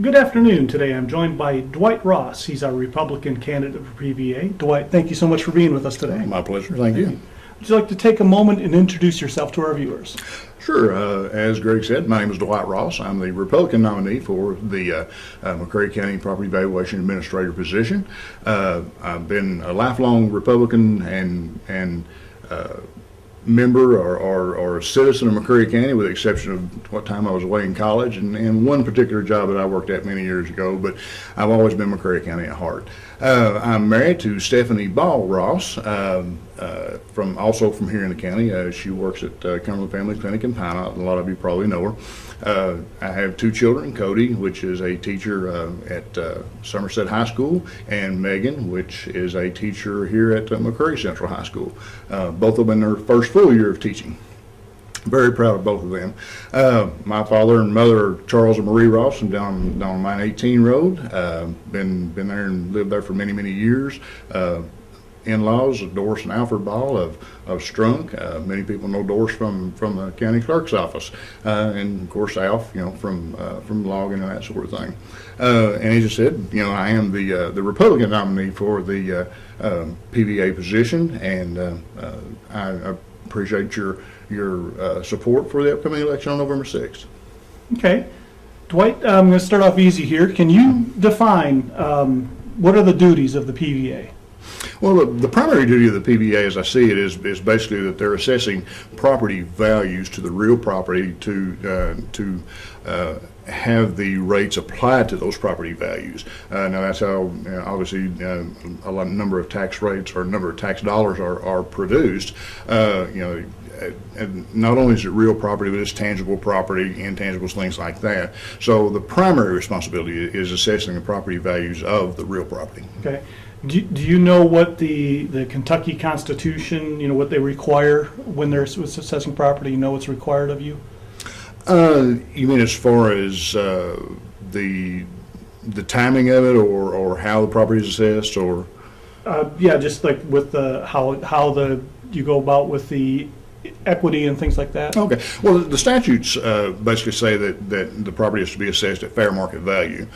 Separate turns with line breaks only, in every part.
Good afternoon. Today I'm joined by Dwight Ross. He's our Republican candidate for PVA. Dwight, thank you so much for being with us today.
My pleasure. Thank you.
Would you like to take a moment and introduce yourself to our viewers?
Sure. As Greg said, my name is Dwight Ross. I'm the Republican nominee for the McCray County Property Valuation Administrator position. I've been a lifelong Republican and member or a citizen of McCray County, with the exception of what time I was away in college and one particular job that I worked at many years ago, but I've always been McCray County at heart. I'm married to Stephanie Ball Ross, also from here in the county. She works at Cumberland Family Clinic in Pine Knot. A lot of you probably know her. I have two children, Cody, which is a teacher at Somerset High School, and Megan, which is a teacher here at McCray Central High School. Both of them in their first full year of teaching. Very proud of both of them. My father and mother are Charles and Marie Ross, and down Mine 18 Road. Been there and lived there for many years. In-laws of Doris and Alfred Ball of Strunk. Many people know Doris from the county clerk's office, and of course Alf, from logging and that sort of thing. And as I said, I am the Republican nominee for the PVA position, and I appreciate your support for the upcoming election on November 6th.
Okay. Dwight, I'm going to start off easy here. Can you define what are the duties of the PVA?
Well, the primary duty of the PVA, as I see it, is basically that they're assessing property values to the real property to have the rates applied to those property values. Now that's how obviously a number of tax rates or number of tax dollars are produced. And not only is it real property, but it's tangible property, intangibles, things like that. So the primary responsibility is assessing the property values of the real property.
Okay. Do you know what the Kentucky Constitution, what they require when they're assessing property? You know what's required of you?
You mean as far as the timing of it, or how the property is assessed, or?
Yeah, just like with how you go about with the equity and things like that.
Okay. Well, the statutes basically say that the property is to be assessed at fair market value,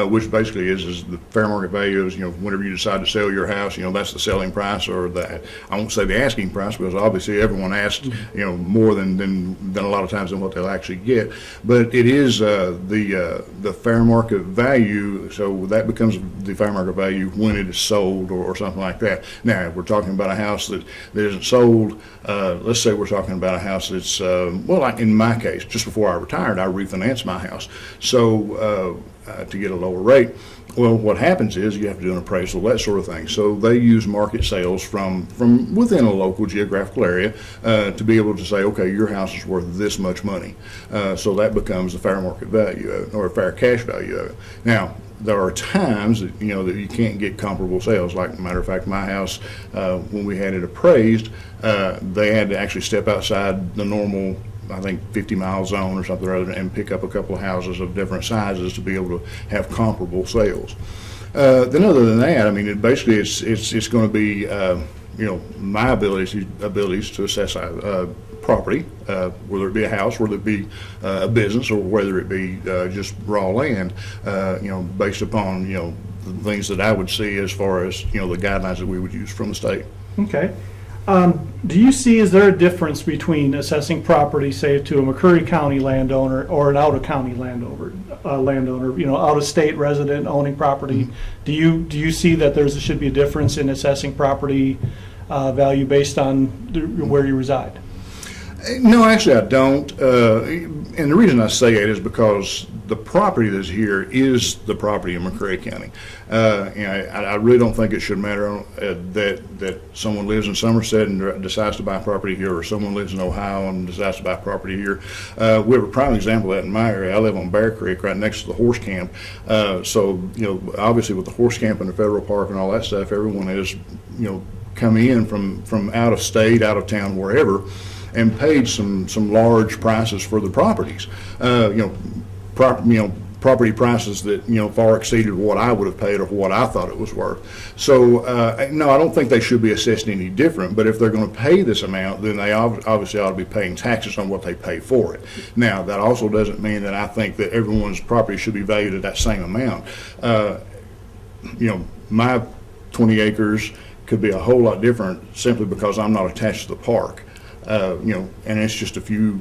which basically is the fair market value is, whenever you decide to sell your house, that's the selling price, or I won't say the asking price, because obviously everyone asks, more than a lot of times than what they'll actually get. But it is the fair market value, so that becomes the fair market value when it is sold or something like that. Now, if we're talking about a house that isn't sold, let's say we're talking about a house that's, like in my case, just before I retired, I refinanced my house. So to get a lower rate, well, what happens is you have to do an appraisal, that sort of thing. So they use market sales from within a local geographical area to be able to say, okay, your house is worth this much money. So that becomes the fair market value or fair cash value of it. Now, there are times that that you can't get comparable sales. Like, as a matter of fact, my house, when we had it appraised, they had to actually step outside the normal, I think, 50-mile zone or something or other, and pick up a couple of houses of different sizes to be able to have comparable sales. Then, other than that, I mean, it's going to be my abilities to assess property, whether it be a house, whether it be a business, or whether it be just raw land, based upon the things that I would see as far as the guidelines that we would use from the state.
Okay. Do you see, is there a difference between assessing property, say, to a McCray County landowner or an out-of-county landowner, out-of-state resident owning property?
Mm-hmm.
Do you see that there should be a difference in assessing property value based on where you reside?
No, actually I don't. And the reason I say it is because the property that's here is the property in McCray County. I really don't think it should matter that someone lives in Somerset and decides to buy property here, or someone lives in Ohio and decides to buy property here. We have a prime example of that in my area. I live on Bear Creek, right next to the horse camp. So obviously with the horse camp and the federal park and all that stuff, everyone has come in from out of state, out of town, wherever, and paid some large prices for the properties. property prices that, far exceeded what I would have paid or what I thought it was worth. So, no, I don't think they should be assessed any different, but if they're going to pay this amount, then they obviously ought to be paying taxes on what they pay for it. Now, that also doesn't mean that I think that everyone's property should be valued at that same amount. My 20 acres could be a whole lot different simply because I'm not attached to the park. And it's just a few,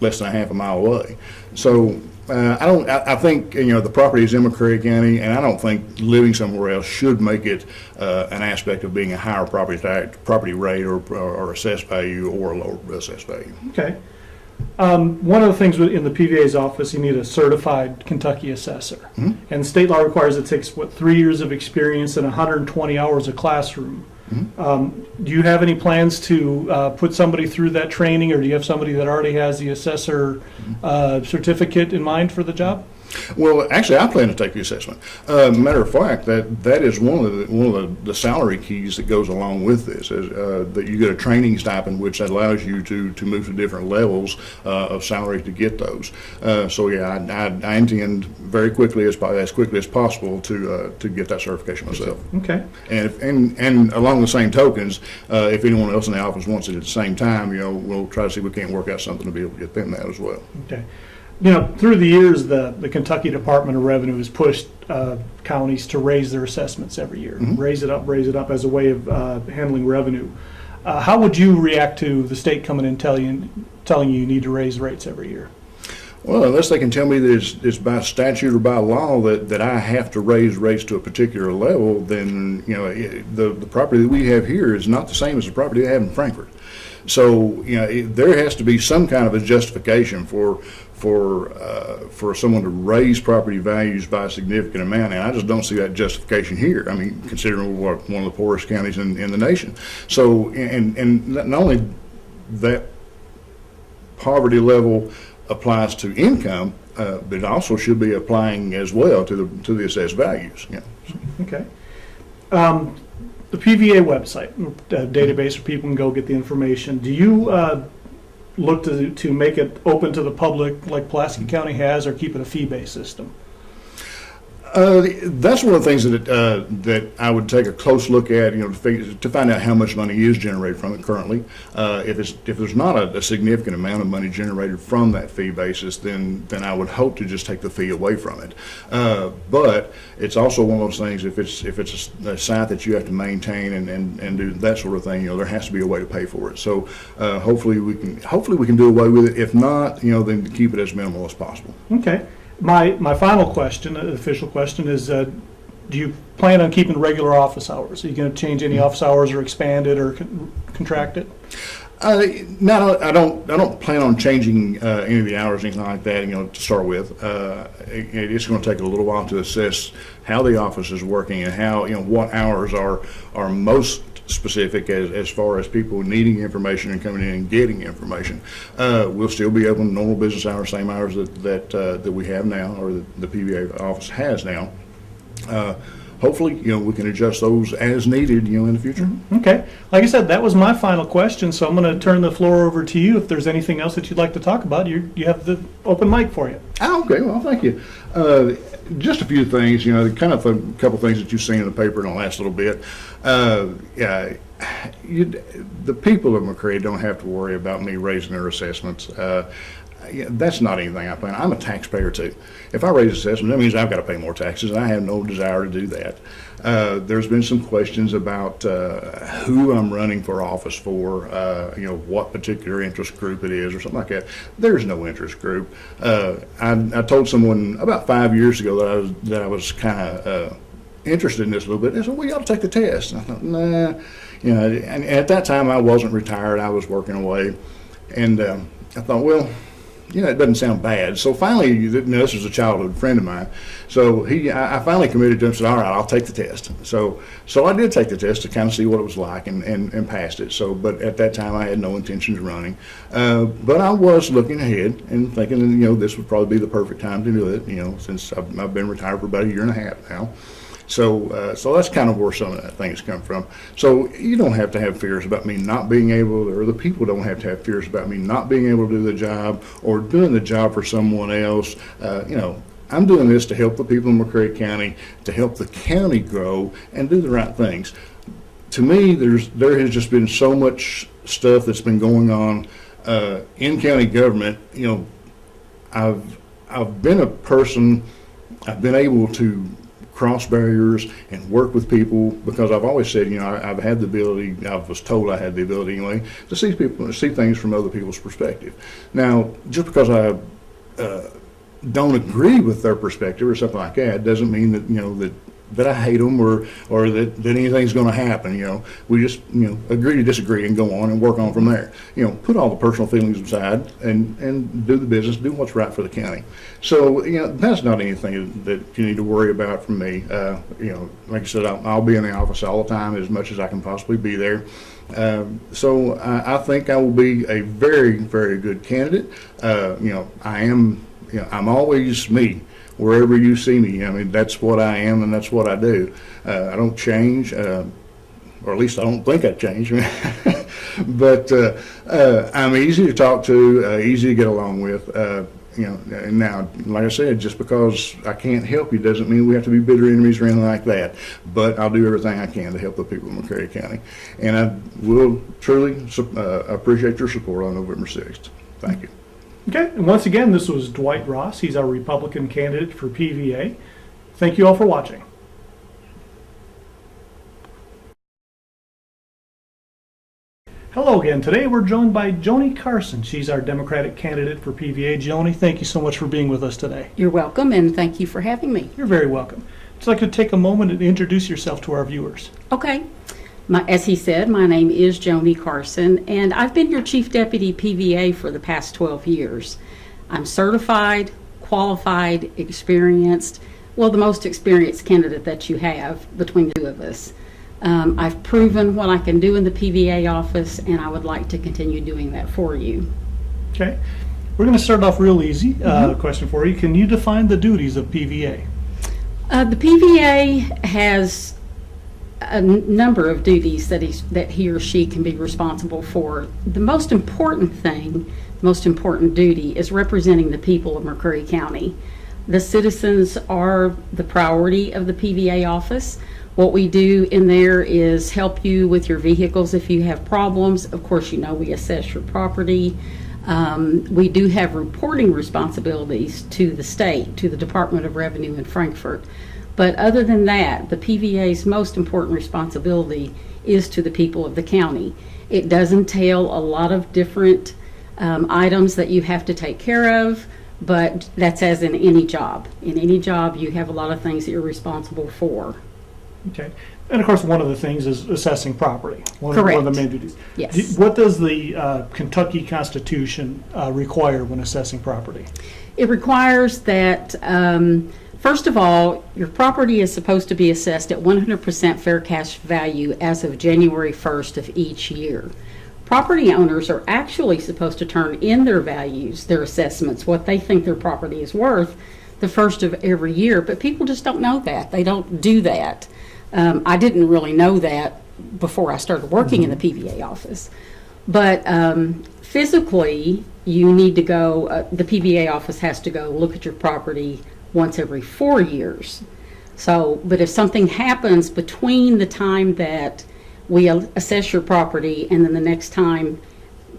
less than a half a mile away. So I think, the property is in McCreary County, and I don't think living somewhere else should make it an aspect of being a higher property rate or assessed value or a lower assessed value.
Okay. One of the things in the PVA's office, you need a certified Kentucky assessor.
Mm-hmm.
And state law requires it takes, 3 years of experience and 120 hours of classroom. Mm-hmm. Do you have any plans to put somebody through that training, or do you have somebody that already has the assessor certificate in mind for the job?
Well, actually, I plan to take the assessment. Matter of fact, that is one of the salary keys that goes along with this, is that you get a training stipend, which allows you to move to different levels of salary to get those. So yeah, I intend very quickly, as quickly as possible, to get that certification myself.
Okay.
And along the same tokens, if anyone else in the office wants it at the same time, we'll try to see if we can't work out something to be able to get them that as well.
Okay. Through the years, the Kentucky Department of Revenue has pushed counties to raise their assessments every year,
Mm-hmm.
raise it up as a way of handling revenue. How would you react to the state coming in telling you need to raise rates every year?
Well, unless they can tell me that it's by statute or by law that I have to raise rates to a particular level, then the property that we have here is not the same as the property they have in Frankfort. So there has to be some kind of a justification for someone to raise property values by a significant amount, and I just don't see that justification here. I mean, considering we're one of the poorest counties in the nation. So, and not only that poverty level applies to income, but it also should be applying as well to the assessed values. Yeah.
Okay. The PVA website, database where people can go get the information. Do you look to make it open to the public like Pulaski County has, or keep it a fee-based system?
That's one of the things that I would take a close look at, to find out how much money is generated from it currently. If there's not a significant amount of money generated from that fee basis, then I would hope to just take the fee away from it. But it's also one of those things. If it's a site that you have to maintain and do that sort of thing, there has to be a way to pay for it. So hopefully we can do away with it. If not, then keep it as minimal as possible.
Okay. My final question, official question, is do you plan on keeping regular office hours? Are you going to change any office hours or expand it or contract it?
No, I don't plan on changing any of the hours, anything like that. To start with, it's going to take a little while to assess how the office is working and how what hours are most specific as far as people needing information and coming in and getting information. We'll still be open normal business hours, same hours that we have now, or the PVA office has now. Hopefully, we can adjust those as needed, in the future.
Okay. Like I said, that was my final question, so I'm going to turn the floor over to you. If there's anything else that you'd like to talk about, you have the open mic for you.
Okay. Well, thank you. Just a few things, kind of a couple things that you've seen in the paper in the last little bit. The people of McCreary don't have to worry about me raising their assessments. That's not anything I plan. I'm a taxpayer too. If I raise assessment, that means I've got to pay more taxes, and I have no desire to do that. There's been some questions about who I'm running for office for, what particular interest group it is or something like that. There's no interest group. I told someone about 5 years ago that I was kind of interested in this a little bit. They said, well, you ought to take the test. And I thought, nah. And at that time I wasn't retired. I was working away. And I thought, well, it doesn't sound bad. So finally, this was a childhood friend of mine. So I finally committed to him and said, all right, I'll take the test. So I did take the test to kind of see what it was like and passed it. But at that time, I had no intentions of running. But I was looking ahead and thinking, this would probably be the perfect time to do it, since I've been retired for about a year and a half now. So that's kind of where some of that things come from. So you don't have to have fears about me not being able, or the people don't have to have fears about me not being able to do the job or doing the job for someone else. I'm doing this to help the people in McCray County, to help the county grow and do the right things. To me, there has just been so much stuff that's been going on in county government. You know, I've been a person. I've been able to cross barriers and work with people because I've always said, you know, I've had the ability. I was told I had the ability anyway to see people, see things from other people's perspective. Now, just because I don't agree with their perspective or something like that doesn't mean that, you know, that I hate them or that anything's going to happen. You know, we just, you know, agree to disagree and go on and work on from there. You know, put all the personal feelings aside and do the business, do what's right for the county. So, you know, that's not anything that you need to worry about from me. You know, like I said, I'll be in the office all the time as much as I can possibly be there. So I think I will be a very, very good candidate. You know, I'm always me. Wherever you see me, I mean, that's what I am and that's what I do. I don't change, or at least I don't think I change. But I'm easy to talk to, easy to get along with. You know, and now, like I said, just because I can't help you doesn't mean we have to be bitter enemies or anything like that. But I'll do everything I can to help the people of McCray County. And I will truly appreciate your support on November 6th. Thank you.
Okay, and once again, this was Dwight Ross. He's our Republican candidate for PVA. Thank you all for watching. Hello again. Today we're joined by Joni Carson. She's our Democratic candidate for PVA. Joni, thank you so much for being with us today.
You're welcome, and thank you for having me.
You're very welcome. I'd like to take a moment and introduce yourself to our viewers.
Okay. As he said, my name is Joni Carson, and I've been your Chief Deputy PVA for the past 12 years. I'm certified, qualified, experienced, well, the most experienced candidate that you have between the two of us. I've proven what I can do in the PVA office, and I would like to continue doing that for you.
Okay. We're going to start off real easy. Question for you. Can you define the duties of PVA?
The PVA has a number of duties that he or she can be responsible for. The most important thing, the most important duty is representing the people of McCray County. The citizens are the priority of the PVA office. What we do in there is help you with your vehicles if you have problems. Of course, you know, we assess your property. We do have reporting responsibilities to the state, to the Department of Revenue in Frankfort. But other than that, the PVA's most important responsibility is to the people of the county. It does entail a lot of different items that you have to take care of, but that's as in any job. In any job, you have a lot of things that you're responsible for.
Okay. And of course, one of the things is assessing property.
Correct.
One of the main duties.
Yes.
What does the Kentucky Constitution require when assessing property?
It requires that, first of all, your property is supposed to be assessed at 100% fair cash value as of January 1st of each year. Property owners are actually supposed to turn in their values, their assessments, what they think their property is worth, the first of every year, but people just don't know that. They don't do that. I didn't really know that before I started working in the PVA office. But physically, you need to go, the PVA office has to go look at your property once every 4 years. So, but if something happens between the time that we assess your property and then the next time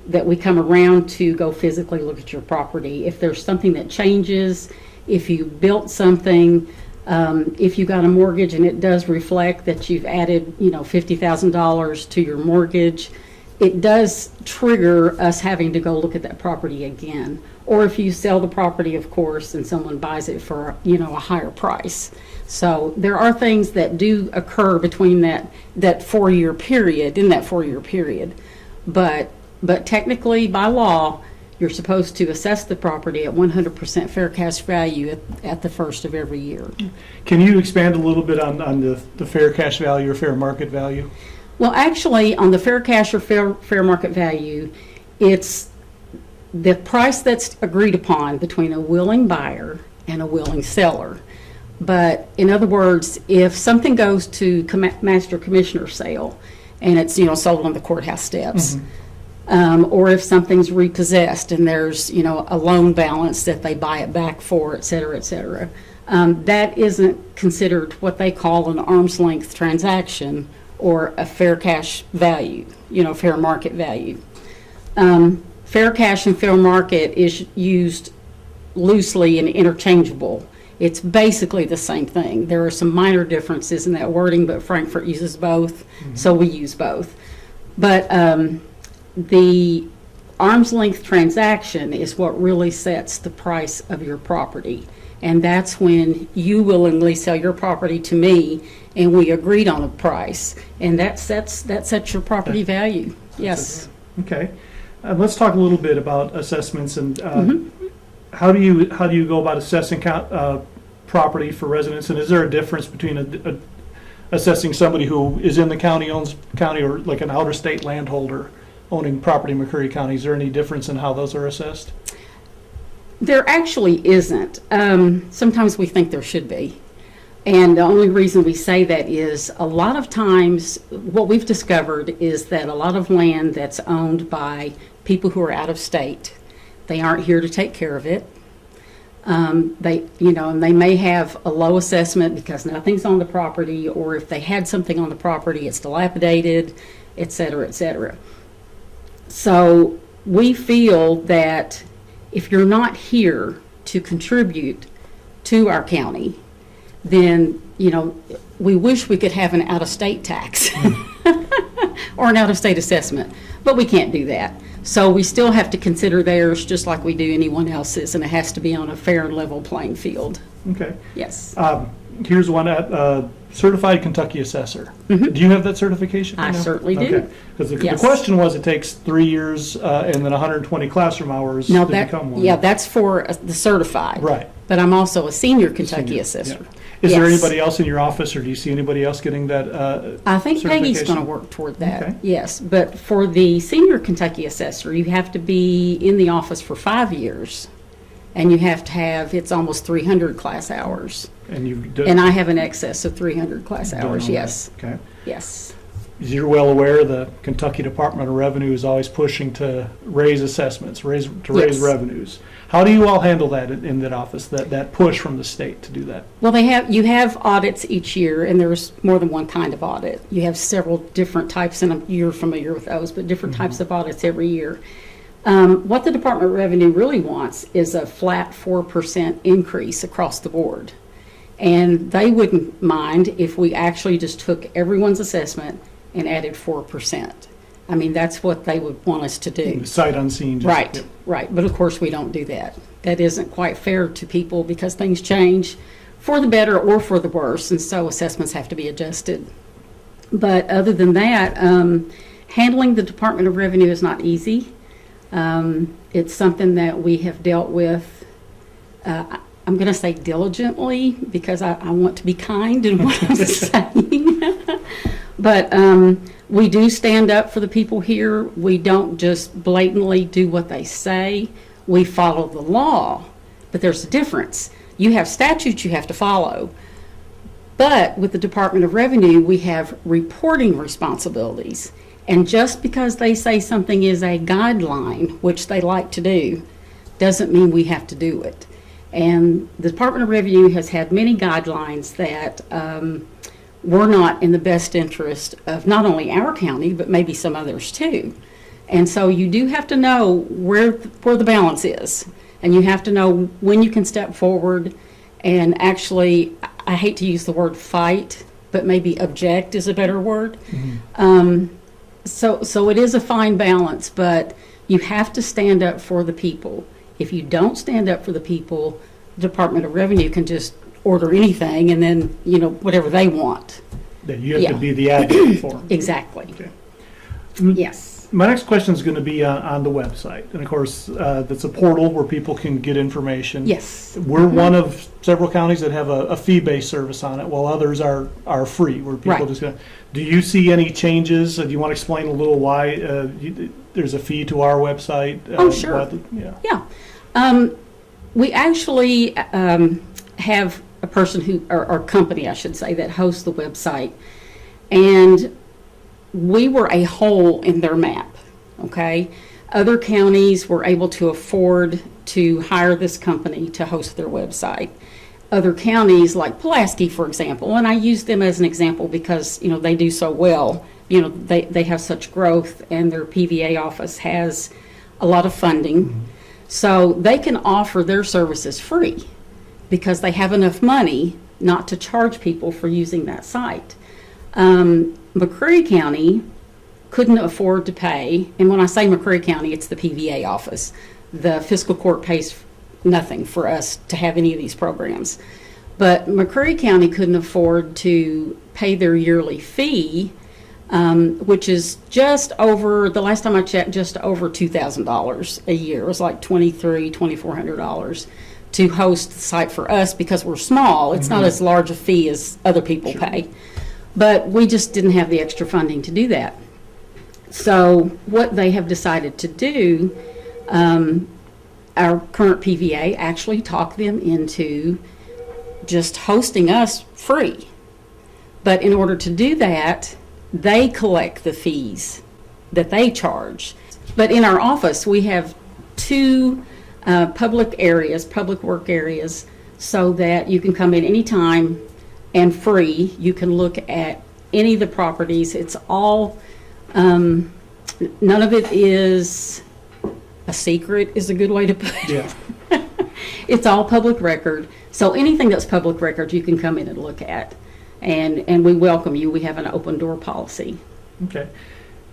that we come around to go physically look at your property, if there's something that changes, if you built something, if you got a mortgage and it does reflect that you've added, you know, $50,000 to your mortgage, it does trigger us having to go look at that property again. Or if you sell the property, of course, and someone buys it for, you know, a higher price. So there are things that do occur between that 4-year period, in that 4-year period. But technically, by law, you're supposed to assess the property at 100% fair cash value at the first of every year.
Can you expand a little bit on the fair cash value or fair market value?
Well, actually, on the fair cash or fair market value, it's the price that's agreed upon between a willing buyer and a willing seller. But in other words, if something goes to master commissioner sale and it's, you know, sold on the courthouse steps, or if something's repossessed and there's, a loan balance that they buy it back for, et cetera, et cetera. That isn't considered what they call an arm's length transaction or a fair cash value, fair market value. Fair cash and fair market is used loosely and interchangeable. It's basically the same thing. There are some minor differences in that wording, but Frankfurt uses both, so we use both. But the arm's length transaction is what really sets the price of your property. And that's when you willingly sell your property to me and we agreed on a price. And that sets your property value. Yes.
Okay. Let's talk a little bit about assessments and how do you go about assessing property for residents? And is there a difference between assessing somebody who is in the county, owns county, or like an outer state landholder owning property in McCreary County? Is there any difference in how those are assessed?
There actually isn't. Sometimes we think there should be. And the only reason we say that is a lot of times what we've discovered is that a lot of land that's owned by people who are out of state, they aren't here to take care of it. And they may have a low assessment because nothing's on the property, or if they had something on the property, it's dilapidated, et cetera, et cetera. So we feel that if you're not here to contribute to our county, then, we wish we could have an out-of-state tax or an out-of-state assessment, but we can't do that. So we still have to consider theirs just like we do anyone else's, and it has to be on a fair and level playing field.
Okay.
Yes.
Here's one, certified Kentucky assessor. Do you have that certification?
I certainly do.
Okay. Because the
Yes.
question was, it takes 3 years and then 120 classroom hours to become one.
Yeah, that's for the certified.
Right.
But I'm also a senior Kentucky
Senior,
assessor.
yeah. Is there
Yes.
anybody else in your office, or do you see anybody else getting that
I think Peggy's
certification?
going to work toward that,
Okay.
yes. But for the senior Kentucky assessor, you have to be in the office for 5 years, and you have to have, it's almost 300 class hours.
And you've done,
And I have an excess of 300 class
done
hours,
all that.
yes,
Okay.
yes.
As you're well aware, the Kentucky Department of Revenue is always pushing to raise assessments, raise
Yes.
revenues. How do you all handle that in that office, that push from the state to do that?
Well, you have audits each year, and there's more than one kind of audit. You have several different types, and you're familiar with those, but different types of audits every year. What the Department of Revenue really wants is a flat 4% increase across the board. And they wouldn't mind if we actually just took everyone's assessment and added 4%. I mean, that's what they would want us to do.
Sight unseen. Just,
Right,
yep.
right. But of course, we don't do that. That isn't quite fair to people because things change for the better or for the worse, and so assessments have to be adjusted. But other than that, handling the Department of Revenue is not easy. It's something that we have dealt with, I'm going to say diligently, because I want to be kind in what I'm saying. But we do stand up for the people here. We don't just blatantly do what they say. We follow the law, but there's a difference. You have statutes you have to follow. But with the Department of Revenue, we have reporting responsibilities. And just because they say something is a guideline, which they like to do, doesn't mean we have to do it. And the Department of Revenue has had many guidelines that were not in the best interest of not only our county, but maybe some others too. And so you do have to know where the balance is. And you have to know when you can step forward and actually, I hate to use the word fight, but maybe object is a better word. So it is a fine balance, but you have to stand up for the people. If you don't stand up for the people, the Department of Revenue can just order anything and then, whatever they want.
That you have
Yeah.
to be the advocate for them.
Exactly.
Okay.
Yes.
My next question is going to be on the website. And of course, that's a portal where people can get information.
Yes.
We're one of several counties that have a fee-based service on it, while others are free, where people
Right.
just go. Do you see any changes? Do you want to explain a little why there's a fee to our website?
Oh, sure.
Yeah.
Yeah. We actually have a person or company, I should say, that hosts the website. And we were a hole in their map. okay? Other counties were able to afford to hire this company to host their website. Other counties, like Pulaski, for example, and I use them as an example because, you know, they do so well. You know, they have such growth, and their PVA office has a lot of funding. So they can offer their services free because they have enough money not to charge people for using that site. McCreary County couldn't afford to pay, and when I say McCreary County, it's the PVA office. The fiscal court pays nothing for us to have any of these programs. But McCreary County couldn't afford to pay their yearly fee, which is just over, the last time I checked, just over $2,000 a year. It was like $2,400 to host the site for us because we're small. It's not as large a fee as other people pay. But we just didn't have the extra funding to do that. So what they have decided to do, our current PVA actually talked them into just hosting us free. But in order to do that, they collect the fees that they charge. But in our office, we have two public areas, public work areas, so that you can come in anytime and free. You can look at any of the properties. It's all, none of it is a secret, is a good way to put it.
Yeah.
It's all public record. So anything that's public record, you can come in and look at. And we welcome you. We have an open door policy.
Okay.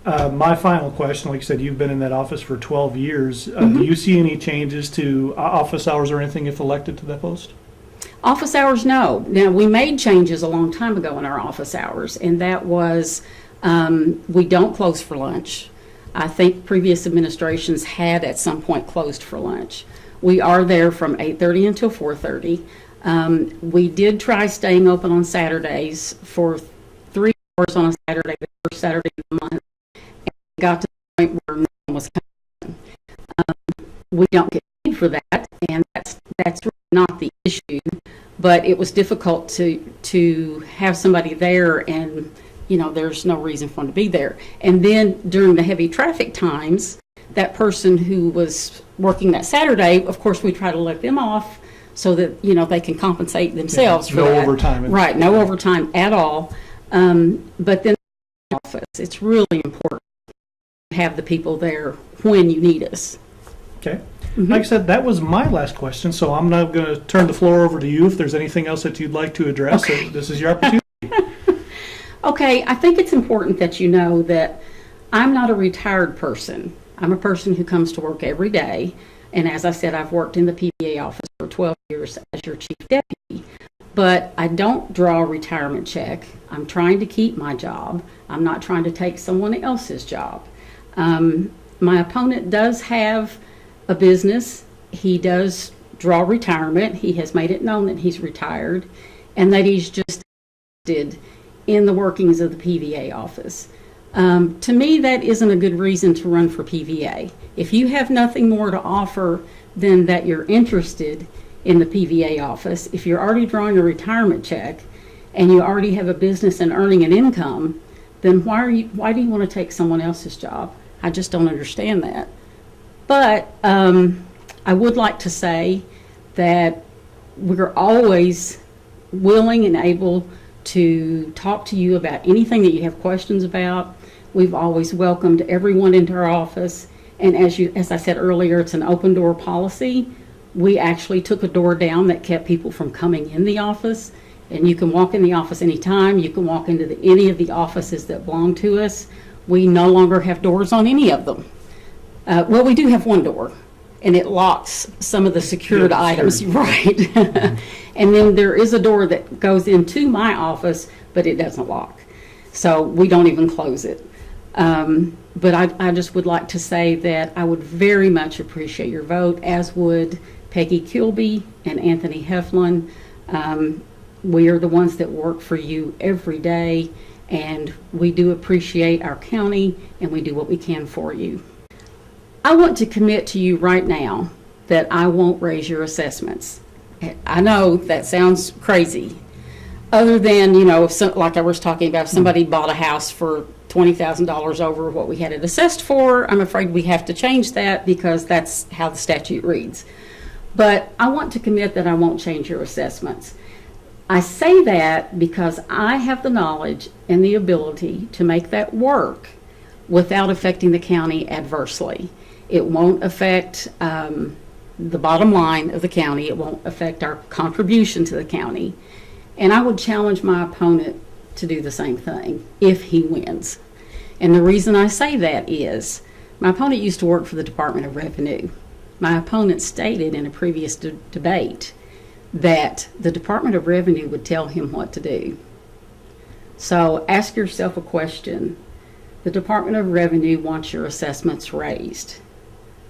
My final question, like you said, you've been in that office for 12 years. Do you see any changes to office hours or anything if elected to that post?
Office hours, no. Now, we made changes a long time ago in our office hours, and that was we don't close for lunch. I think previous administrations had at some point closed for lunch. We are there from 8:30 until 4:30. We did try staying open on Saturdays for 3 hours on a Saturday, the first Saturday of the month, and it got to the point where no one was coming. We don't get paid for that, and that's really not the issue, but it was difficult to have somebody there, and you know, there's no reason for them to be there. And then during the heavy traffic times, that person who was working that Saturday, of course, we try to let them off so that, you know, they can compensate themselves for
no
that.
overtime.
Right, no overtime at all. But then the office, it's really important to have the people there when you need us.
Okay. Like I said, that was my last question, so I'm now going to turn the floor over to you if there's anything else that you'd like to address.
Okay.
This is your opportunity.
Okay, I think it's important that you know that I'm not a retired person. I'm a person who comes to work every day. And as I said, I've worked in the PVA office for 12 years as your chief deputy. But I don't draw a retirement check. I'm trying to keep my job. I'm not trying to take someone else's job. My opponent does have a business. He does draw retirement. He has made it known that he's retired and that he's just interested in the workings of the PVA office. To me, that isn't a good reason to run for PVA. If you have nothing more to offer than that you're interested in the PVA office, if you're already drawing a retirement check and you already have a business and earning an income, then why do you want to take someone else's job? I just don't understand that. But I would like to say that we're always willing and able to talk to you about anything that you have questions about. We've always welcomed everyone into our office. And as I said earlier, it's an open door policy. We actually took a door down that kept people from coming in the office. And you can walk in the office anytime. You can walk into any of the offices that belong to us. We no longer have doors on any of them. Well, we do have one door, and it locks some of the secured items, right? And then there is a door that goes into my office, but it doesn't lock. So we don't even close it. But I just would like to say that I would very much appreciate your vote, as would Peggy Kilby and Anthony Heflin. We are the ones that work for you every day, and we do appreciate our county, and we do what we can for you. I want to commit to you right now that I won't raise your assessments. I know that sounds crazy. Other than, you know, like I was talking about, if somebody bought a house for $20,000 over what we had it assessed for. I'm afraid we have to change that because that's how the statute reads. But I want to commit that I won't change your assessments. I say that because I have the knowledge and the ability to make that work without affecting the county adversely. It won't affect the bottom line of the county. It won't affect our contribution to the county. And I would challenge my opponent to do the same thing if he wins. And the reason I say that is my opponent used to work for the Department of Revenue. My opponent stated in a previous debate that the Department of Revenue would tell him what to do. So ask yourself a question. The Department of Revenue wants your assessments raised.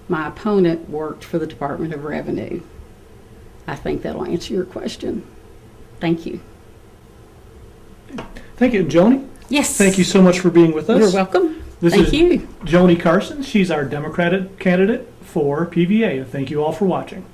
My opponent worked for the Department of Revenue. I think that'll answer your question. Thank you.
Thank you. Joni?
Yes.
Thank you so much for being with us.
You're welcome.
This
Thank
is
you.
Joni Carson. She's our Democratic candidate for PVA. Thank you all for watching.